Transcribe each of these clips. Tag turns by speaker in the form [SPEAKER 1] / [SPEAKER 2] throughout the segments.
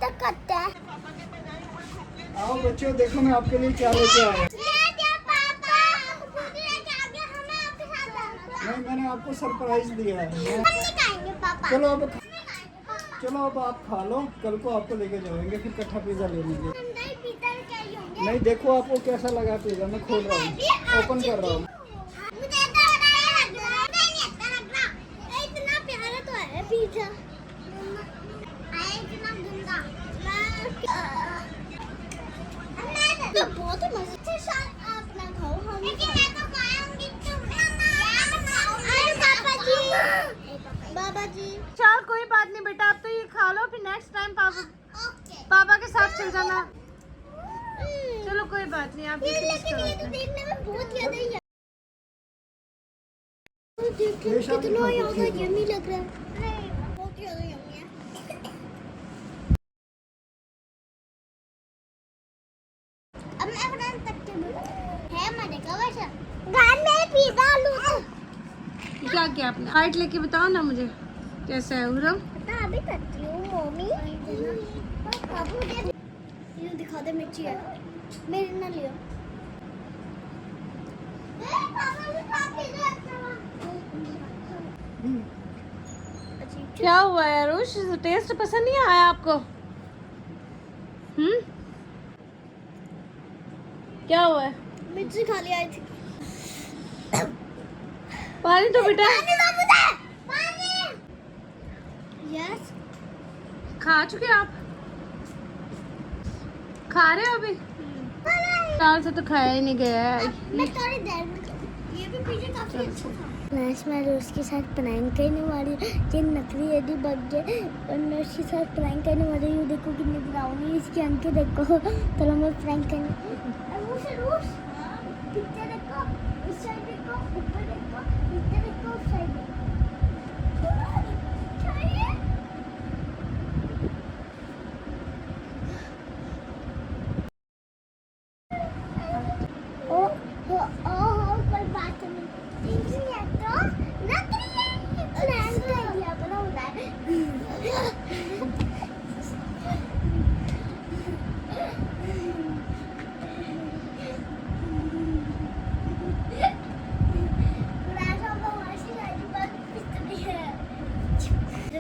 [SPEAKER 1] तक करते हैं।
[SPEAKER 2] आओ बच्चों, देखो मैं आपके लिए क्या लेके आया। नहीं, मैंने आपको सरप्राइज दिया है। चलो अब आप खा लो, कल को आपको लेके जाएंगे फिर इकट्ठा पिज्जा ले लेंगे। नहीं, देखो आपको कैसा लगा पिज्जा, मैं खोल रहा हूँ, ओपन कर रहा हूँ।
[SPEAKER 1] इतना प्यारा तो है पिज्जा। तो बहुत मजे से साथ आप ना खाओ, हम बाबा जी।
[SPEAKER 3] चल कोई बात नहीं बेटा, अब तो ये खा लो, फिर नेक्स्ट टाइम पापा के साथ चल जाना। चलो कोई बात नहीं, आप
[SPEAKER 1] लेकिन ये तो देखने में बहुत ज्यादा ही है। कितना ज्यादा यम्मी लग रहा है। बहुत ज्यादा यम्मी है। अब मैं बना सकती हूँ। है मजे का वैसा। गान में पिज़्ज़ा लूँ।
[SPEAKER 3] क्या क्या आपने हाइट लेके बताओ ना मुझे कैसा है उरम।
[SPEAKER 1] पता अभी करती हूँ मम्मी। बाबू ये दिखा दे, मिर्ची है मेरे ना लियो।
[SPEAKER 3] क्या हुआ है रुश, टेस्ट पसंद नहीं आया आपको? क्या हुआ है?
[SPEAKER 1] मिर्ची खा लिया थी।
[SPEAKER 3] पानी तो बेटा
[SPEAKER 1] यस
[SPEAKER 3] खा चुके आप? खा रहे हो अभी? साल से तो खाया ही नहीं गया है।
[SPEAKER 1] मैं थोड़ी देर में ये भी पिज़्ज़ा काफी अच्छा था। लास्ट में रोज के साथ प्रैंक करने वाली ये नकली एडी बग गए और मैं उसके साथ प्रैंक करने वाली हूँ। देखो कितनी ब्राउनी इसकी आंखें देखो। चलो मैं प्रैंक करने रोज पीछे देखो, इस साइड देखो, ऊपर देखो, नीचे देखो, उस साइड देखो। कोई बात नहीं, ये तो नकली है। प्रैंक कर दिया बना उधर।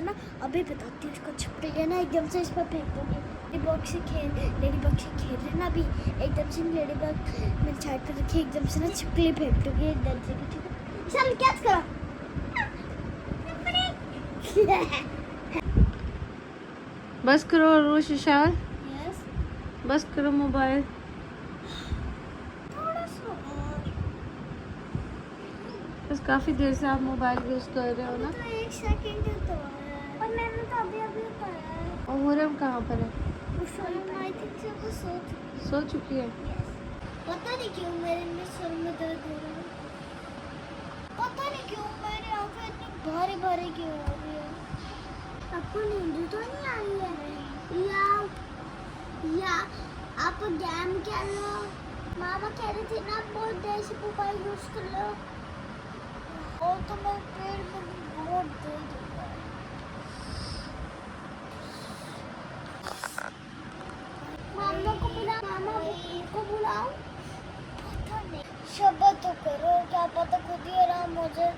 [SPEAKER 1] ना अभी बताती हूँ उसको छिपकली ना एकदम से इस पर फेंक दूँगी। लेडी बग से खेल रहे ना अभी, एकदम से लेडी बग मेरे छाट पर रखी, एकदम से ना छिपकली फेंक दूँगी एकदम से। ठीक है चल कैच करो।
[SPEAKER 3] बस करो रुश विशाल,
[SPEAKER 1] यस
[SPEAKER 3] बस करो मोबाइल।
[SPEAKER 1] थोड़ा सा और।
[SPEAKER 3] बस काफी देर से आप मोबाइल यूज कर रहे हो ना।
[SPEAKER 1] तो एक सेकंड तो है और मैंने तो अभी अभी उठाया है।
[SPEAKER 3] और मुरम कहाँ पर है?
[SPEAKER 1] आई थिंक से वो
[SPEAKER 3] सो चुकी है।
[SPEAKER 1] पता नहीं क्यों मेरे में सर में दर्द हो रहा है। पता नहीं क्यों मेरी आंखें इतनी भारी भारी क्यों हो रही है। आपको नींद तो नहीं आ रही है? या आप गेम खेल लो। मामा कह रही थी ना बहुत देर से मोबाइल यूज कर लो। और तो मेरे पेट में बहुत दर्द हो रहा है। मामा को बुलाओ। पता नहीं, शब्द तो करो, क्या पता खुद ही आराम हो जाए।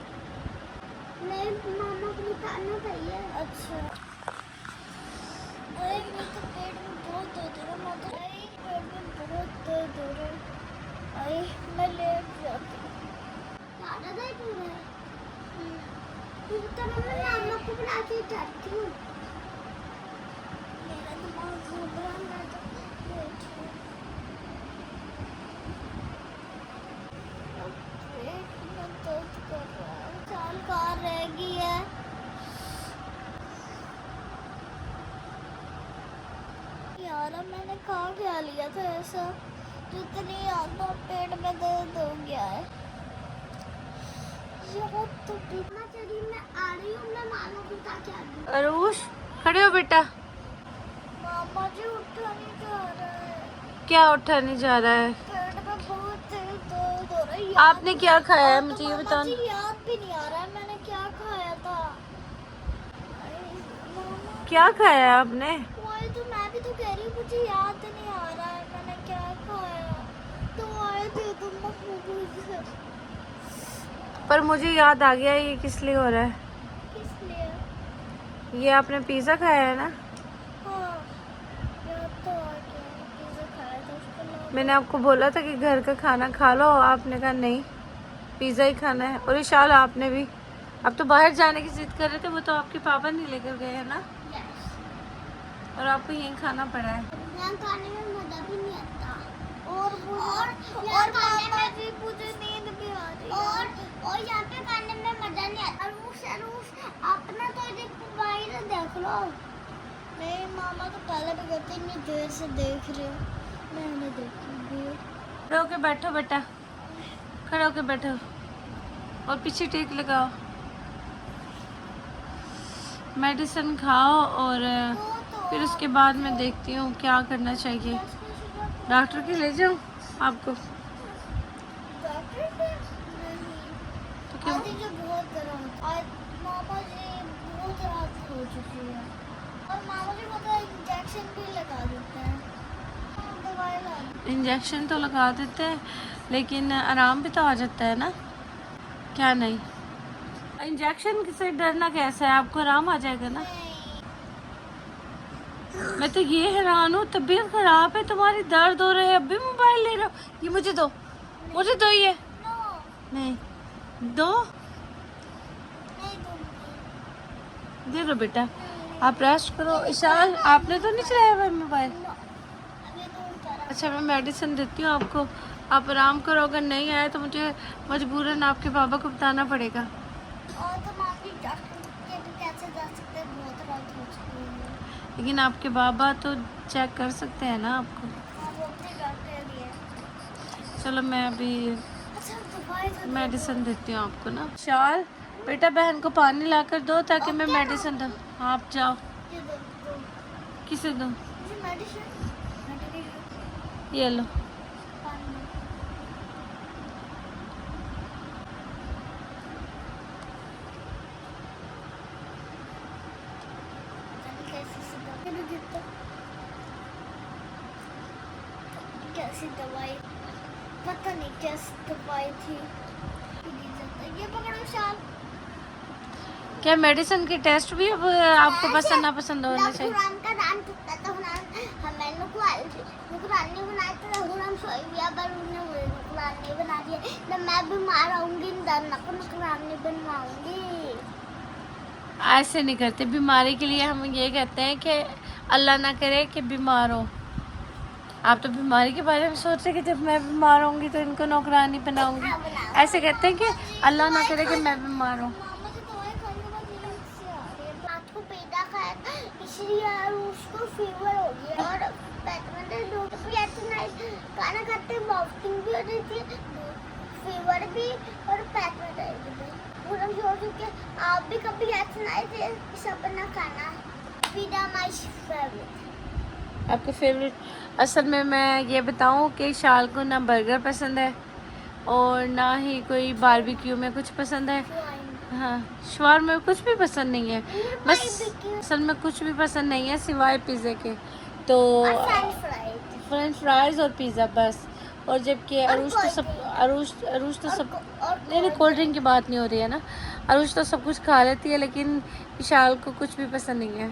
[SPEAKER 1] नहीं मामा को बुलाना चाहिए। अच्छा अरे मेरे तो पेट में बहुत दर्द हो रहा है। पेट में बहुत दर्द हो रहा है। अरे मैं लेट जाती हूँ। ज़्यादा दर्द हो रहा है। तो मैं मामा को बुला के जाती हूँ। मेरा दिमाग घूम रहा है। मैं तो लेट हूँ। पेट में दर्द कर रहा है। चाल कहाँ रह गई है? यार मैंने कहाँ क्या लिया था ऐसा जो इतनी ज़्यादा पेट में दर्द हो गया है। यार तो बीमा चली, मैं आ रही हूँ। मैं मामा को ताकि आ रही हूँ।
[SPEAKER 3] अरुष खड़े हो बेटा।
[SPEAKER 1] मामा जी उठा नहीं जा रहा है।
[SPEAKER 3] क्या उठा नहीं जा रहा है?
[SPEAKER 1] पेट में बहुत दर्द हो रहा है।
[SPEAKER 3] आपने क्या खाया है मुझे ये बताओ।
[SPEAKER 1] मुझे याद भी नहीं आ रहा है मैंने क्या खाया था।
[SPEAKER 3] क्या खाया है आपने?
[SPEAKER 1] वही तो मैं मुझे याद नहीं आ रहा है मैंने क्या खाया। तुम आए थे तुम मुझे
[SPEAKER 3] पर मुझे याद आ गया ये किस लिए हो रहा है।
[SPEAKER 1] किस लिए?
[SPEAKER 3] ये आपने पिज़्ज़ा खाया है ना?
[SPEAKER 1] हाँ याद तो आ गया, पिज़्ज़ा खाया था उसको नाम।
[SPEAKER 3] मैंने आपको बोला था कि घर का खाना खा लो, आपने कहा नहीं पिज़्ज़ा ही खाना है। और विशाल आपने भी, अब तो बाहर जाने की जिद कर रहे थे, वो तो आपके पापा नहीं लेकर गए है ना, और आपको यहीं खाना पड़ा है।
[SPEAKER 1] यहाँ खाने में मजा भी नहीं आता और मामा जी मुझे नींद भी आ रही है और यहाँ पे खाने में मजा नहीं आता। अरूश अपना तो बाहर देख लो। मेरे मामा तो पहले भी कहते इतनी देर से देख रहे हो, मैंने देखी।
[SPEAKER 3] खड़े होके बैठो बेटा, खड़े होके बैठो और पीछे टेक लगाओ, मेडिसिन खाओ और फिर उसके बाद मैं देखती हूँ क्या करना चाहिए। डॉक्टर के ले जाऊँ आपको?
[SPEAKER 1] डॉक्टर पे
[SPEAKER 3] तो क्यों?
[SPEAKER 1] आज जो बहुत रात, आज मामा जी बहुत रात हो चुकी है और मामा जी को इंजेक्शन भी लगा देते हैं, दवाई ला देते
[SPEAKER 3] इंजेक्शन तो लगा देते हैं लेकिन आराम भी तो आ जाता है ना, क्या नहीं? इंजेक्शन से डरना कैसा है, आपको आराम आ जाएगा ना।
[SPEAKER 1] हैं।
[SPEAKER 3] मैं तो ये हैरान हूँ, तबीयत खराब है तुम्हारी, दर्द हो रहा है, अब भी मोबाइल ले रहे हो। ये मुझे दो, मुझे दो, ये
[SPEAKER 1] नो
[SPEAKER 3] नहीं दो,
[SPEAKER 1] नहीं दूंगी।
[SPEAKER 3] दे दो बेटा, आप रेस्ट करो। ईशान आपने तो नहीं चलाया हुआ मोबाइल?
[SPEAKER 1] नो अभी दूंगा।
[SPEAKER 3] अच्छा मैं मेडिसिन देती हूँ आपको, आप आराम करो, अगर नहीं आए तो मुझे मजबूरन आपके पापा को बताना पड़ेगा।
[SPEAKER 1] और तो मामी डॉक्टर के भी कैसे जा सकते हैं, बहुत रात हो चुकी है।
[SPEAKER 3] लेकिन आपके बाबा तो चेक कर सकते हैं ना आपको।
[SPEAKER 1] हाँ वो अपने डॉक्टर भी है।
[SPEAKER 3] चलो मैं अभी
[SPEAKER 1] अच्छा दवाई तो
[SPEAKER 3] मेडिसिन देती हूँ आपको ना। शाल बेटा बहन को पानी लाकर दो ताकि मैं मेडिसिन दूँ। आप जाओ।
[SPEAKER 1] ये दो
[SPEAKER 3] किसे दूँ?
[SPEAKER 1] मुझे मेडिसिन
[SPEAKER 3] ये लो।
[SPEAKER 1] पानी कैसी दवाई, पता नहीं कैसी दवाई थी। ये पकड़ो शाल।
[SPEAKER 3] क्या मेडिसिन के टेस्ट भी अब आपको पसंद ना पसंद होना चाहिए?
[SPEAKER 1] कुरान का नाम टूटा था हमें कुरान ने बनाया था, कुरान सोई दिया पर उन्होंने कुरान नहीं बना दिया। तो मैं बीमार होऊंगी कुरान नहीं बनवाऊंगी।
[SPEAKER 3] ऐसे नहीं करते, बीमारी के लिए हम ये कहते हैं कि अल्लाह ना करे कि बीमार हो। आप तो बीमारी के बारे में सोच रहे कि जब मैं बीमार होंगी तो इनको नौकरानी बनाऊंगी, ऐसे कहते हैं कि अल्लाह ना करे कि मैं बीमार हूँ।
[SPEAKER 1] मामा जी दवाई खाने के बाद नींद से आ रही है। रात को पेड़ा खाया था इसलिए उसको फीवर हो गया और पेट में दर्द हो गया। खाना खाते वॉमिटिंग भी हो रही थी, फीवर भी और पेट में दर्द भी। हम सोच के आप भी कभी ऐसे आए थे सपना खाना पेड़ा माय फेवरेट।
[SPEAKER 3] आपका फेवरेट? असल में मैं ये बताऊं कि शाल को ना बर्गर पसंद है और ना ही कोई बारबेक्यू में कुछ पसंद है। हाँ शवार में कुछ भी पसंद नहीं है, बस असल में कुछ भी पसंद नहीं है सिवाय पिज़्ज़े के। तो फ्रेंच फ्राइज और पिज़्ज़ा बस। और जबकि अरूश तो सब नहीं कोल्ड ड्रिंक की बात नहीं हो रही है ना, अरूश तो सब कुछ खा लेती है लेकिन विशाल को कुछ भी पसंद नहीं है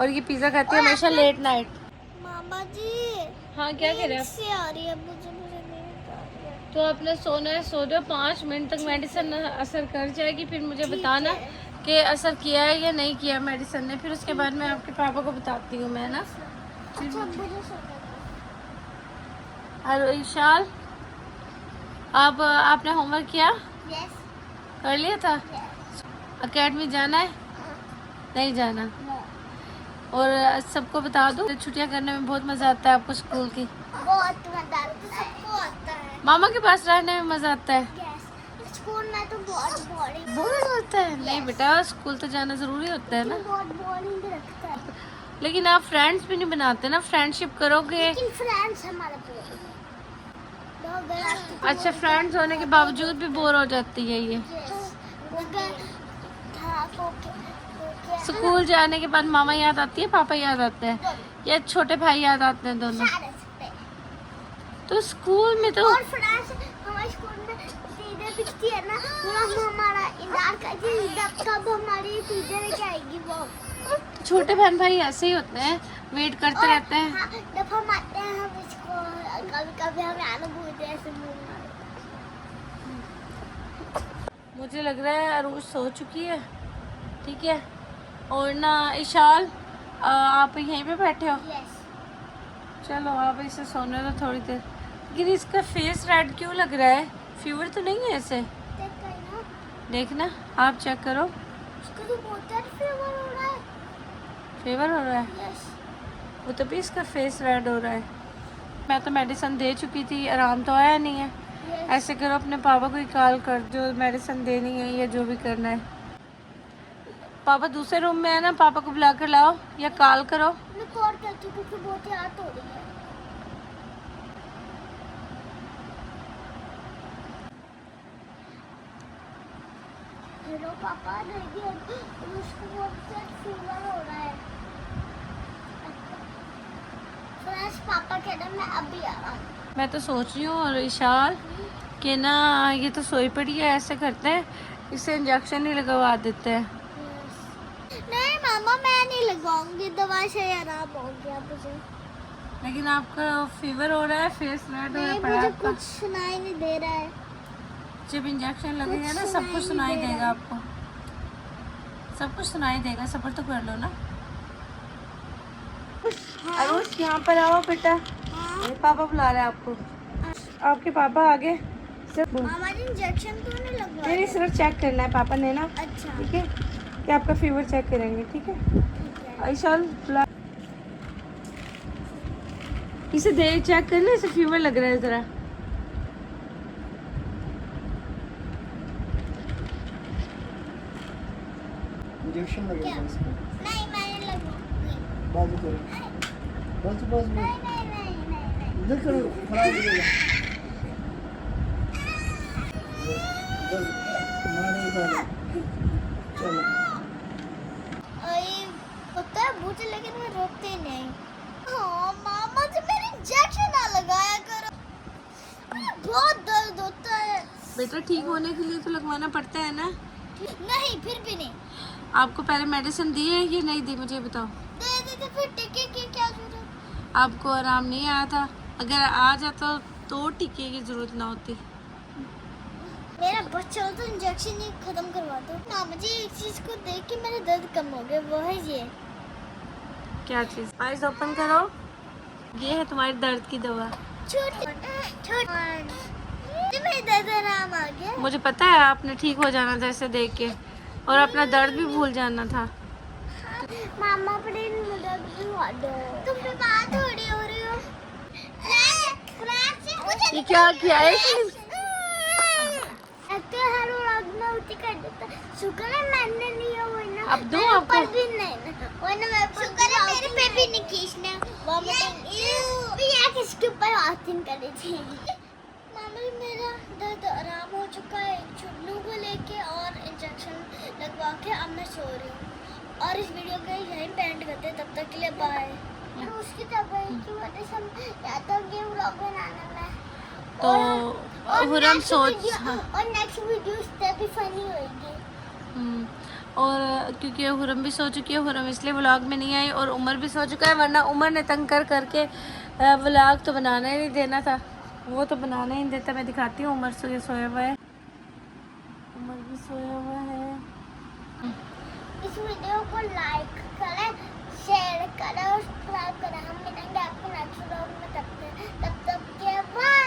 [SPEAKER 3] और ये पिज़्ज़ा खाती है हमेशा लेट नाइट।
[SPEAKER 1] मामा जी
[SPEAKER 3] हाँ क्या कह रहे हैं?
[SPEAKER 1] से आ रही है मुझे नींद आ रही है।
[SPEAKER 3] तो आपने सोना है, सो जाओ, 5 मिनट तक मेडिसिन असर कर जाएगी, फिर मुझे बताना कि असर किया है या नहीं किया मेडिसिन ने, फिर उसके बाद मैं आपके पापा को बताती हूँ मैं ना।
[SPEAKER 1] अच्छा मुझे सोना
[SPEAKER 3] और विशाल आप आपने होमवर्क किया?
[SPEAKER 1] यस
[SPEAKER 3] कर लिया था? अकेडमी जाना है? नहीं जाना?
[SPEAKER 1] नो
[SPEAKER 3] और सबको बता दो छुट्टियां करने में बहुत मज़ा आता है आपको स्कूल की।
[SPEAKER 1] बहुत मजा आता है, सबको आता है।
[SPEAKER 3] मामा के पास रहने में मज़ा आता है।
[SPEAKER 1] यस स्कूल में तो बहुत बोरिंग
[SPEAKER 3] बोरिंग होता है? नहीं बेटा स्कूल तो जाना ज़रूरी होता है ना।
[SPEAKER 1] बहुत बोरिंग लगता है।
[SPEAKER 3] लेकिन आप फ्रेंड्स भी नहीं बनाते ना, फ्रेंडशिप करोगे।
[SPEAKER 1] लेकिन फ्रेंड्स हमारे बोरिंग
[SPEAKER 3] अच्छा फ्रेंड्स होने के बावजूद भी बोर हो जाती है ये। स्कूल जाने के बाद मामा याद आती है, पापा याद आते हैं, या छोटे भाई याद आते हैं दोनों?
[SPEAKER 1] सारे सकते।
[SPEAKER 3] तो स्कूल में तो
[SPEAKER 1] और फ्रेंड्स हमारे स्कूल में टीचर दिखती है ना, वो हमारा इंतजार करती है कब हमारी टीचर क्या आएगी। वो
[SPEAKER 3] छोटे बहन भाई ऐसे ही होते हैं, वेट करते रहते हैं।
[SPEAKER 1] हाँ, जब हम आते हैं हम इसको कभी कभी हमें आना भूलते हैं ऐसे मुंह।
[SPEAKER 3] मुझे लग रहा है अरूज सो चुकी है, ठीक है। और ना इशाल, आप यहीं पे बैठे हो?
[SPEAKER 1] यस।
[SPEAKER 3] चलो आप इसे सोने दो थोड़ी देर। लेकिन इसका फेस रेड क्यों लग रहा है? फीवर तो नहीं है इसे? देखना, आप चेक करो।
[SPEAKER 1] उसको तो बहुत ज्यादा फीवर हो रहा है।
[SPEAKER 3] फीवर हो रहा है?
[SPEAKER 1] यस।
[SPEAKER 3] वो तभी इसका फेस रेड हो रहा है। मैं तो मेडिसिन दे चुकी थी, आराम तो आया नहीं है। ऐसे करो, अपने पापा को ही कॉल कर, जो मेडिसिन देनी है या जो भी करना है। पापा दूसरे रूम में है ना, पापा को बुला कर लाओ या कॉल करो।
[SPEAKER 1] मैं कॉल करती हूँ क्योंकि बहुत याद हो रही है। हेलो पापा, देखिए उसको बहुत ज्यादा फीवर हो रहा है। फ्रेंड्स पापा कह रहे मैं अभी आ रहा हूँ।
[SPEAKER 3] मैं तो सोच रही हूँ और इशाल कि ना ये तो सोई पड़ी है, ऐसे करते हैं इसे इंजेक्शन ही लगवा देते हैं।
[SPEAKER 1] नहीं मामा, मैं नहीं लगवाऊंगी, दवा से आराम हो गया मुझे।
[SPEAKER 3] लेकिन आपका फीवर हो रहा है, फेस रेड हो रहा
[SPEAKER 1] नहीं,
[SPEAKER 3] है, पड़ा
[SPEAKER 1] मुझे
[SPEAKER 3] आपका।
[SPEAKER 1] कुछ सुनाई नहीं दे रहा है।
[SPEAKER 3] जब इंजेक्शन लगेगा ना, सब कुछ
[SPEAKER 1] सुनाई
[SPEAKER 3] सुनाई
[SPEAKER 1] नहीं दे
[SPEAKER 3] देगा आपको, सब कुछ सुनाई देगा। सब्र तो कर लो ना। अरुष यहाँ पर आओ बेटा,
[SPEAKER 1] हाँ?
[SPEAKER 3] पापा बुला रहे हैं आपको। आपके पापा आगे सिर्फ
[SPEAKER 1] मामा ने इंजेक्शन क्यों नहीं लगवाया?
[SPEAKER 3] नहीं, सिर्फ चेक करना है पापा ने ना,
[SPEAKER 1] अच्छा
[SPEAKER 3] ठीक है, कि आपका फीवर चेक करेंगे, ठीक है।
[SPEAKER 1] ठीक है।
[SPEAKER 3] इशाल बुला, इसे दे चेक कर ले, इसे फीवर लग रहा है जरा।
[SPEAKER 2] इंजेक्शन लगेगा इसको।
[SPEAKER 1] नहीं मैं नहीं लगवाऊंगी।
[SPEAKER 2] बाजू करो, बाजू
[SPEAKER 1] नहीं नहीं नहीं नहीं नहीं।
[SPEAKER 2] इधर करो, खराब हो जाएगा। बस मारो इधर। चलो
[SPEAKER 1] अरे पता है मुझे, लेकिन मैं रोकते नहीं। हाँ मामा जी, मेरे इंजेक्शन ना लगाया करो, बहुत दर्द होता है।
[SPEAKER 3] बेटा ठीक होने के लिए तो लगवाना पड़ता है ना।
[SPEAKER 1] नहीं फिर भी नहीं।
[SPEAKER 3] आपको पहले मेडिसिन दी है या नहीं दी, मुझे बताओ।
[SPEAKER 1] दे देते फिर टिके की क्या जरूरत?
[SPEAKER 3] आपको आराम नहीं आया था, अगर आ जाता तो टीके की जरूरत ना होती।
[SPEAKER 1] मेरा बच्चा हो तो इंजेक्शन ही खत्म करवा दो। मामा जी एक चीज को देख के मेरा दर्द कम हो गया, वो है ये।
[SPEAKER 3] क्या चीज़? आइज ओपन करो, ये है तुम्हारे दर्द की दवा।
[SPEAKER 1] छोटे मेरे दर्द आराम आ गया।
[SPEAKER 3] मुझे पता है आपने ठीक हो जाना था इसे देख के, और अपना दर्द भी भूल जाना था।
[SPEAKER 1] मामा प्लीज मुझे भी दो। तुम पे बात थोड़ी हो रही हो।
[SPEAKER 3] ये क्या किया है?
[SPEAKER 1] हर रोज में उठी कर देता। शुक्र है मैंने लिया, वो ना
[SPEAKER 3] अब दो
[SPEAKER 1] मेरे
[SPEAKER 3] आपको।
[SPEAKER 1] ऊपर भी नहीं, वो ना मेरे शुक्र है मेरे पे भी नहीं खींचना। वॉमिटिंग ये किसके ऊपर आस्तीन कर रही थी। मामा जी मेरा दर्द आराम हो चुका है, चुन्नू को लेके और इंजेक्शन लगवा के अब मैं सो रही हूँ। और इस वीडियो को यहीं पे एंड करते हैं, तब तक के लिए बाय। उसकी तबीयत की वजह से हम या तो ये व्लॉग बनाने में
[SPEAKER 3] तो हुरम सोच, हाँ।
[SPEAKER 1] और नेक्स्ट वीडियो से भी फनी होगी।
[SPEAKER 3] और क्योंकि हुरम भी सो चुकी है, हुरम इसलिए व्लॉग में नहीं आई, और उमर भी सो चुका है, वरना उमर ने तंग कर करके व्लॉग तो बनाना ही नहीं देना था। वो तो बनाना ही नहीं देता। मैं दिखाती हूँ, उमर सोया हुआ है, उमर भी सोया हुआ है।
[SPEAKER 1] इस वीडियो को लाइक करें, शेयर करें और सब्सक्राइब करें। हम मिलेंगे आपको नेक्स्ट व्लॉग में, तब तक के बाय।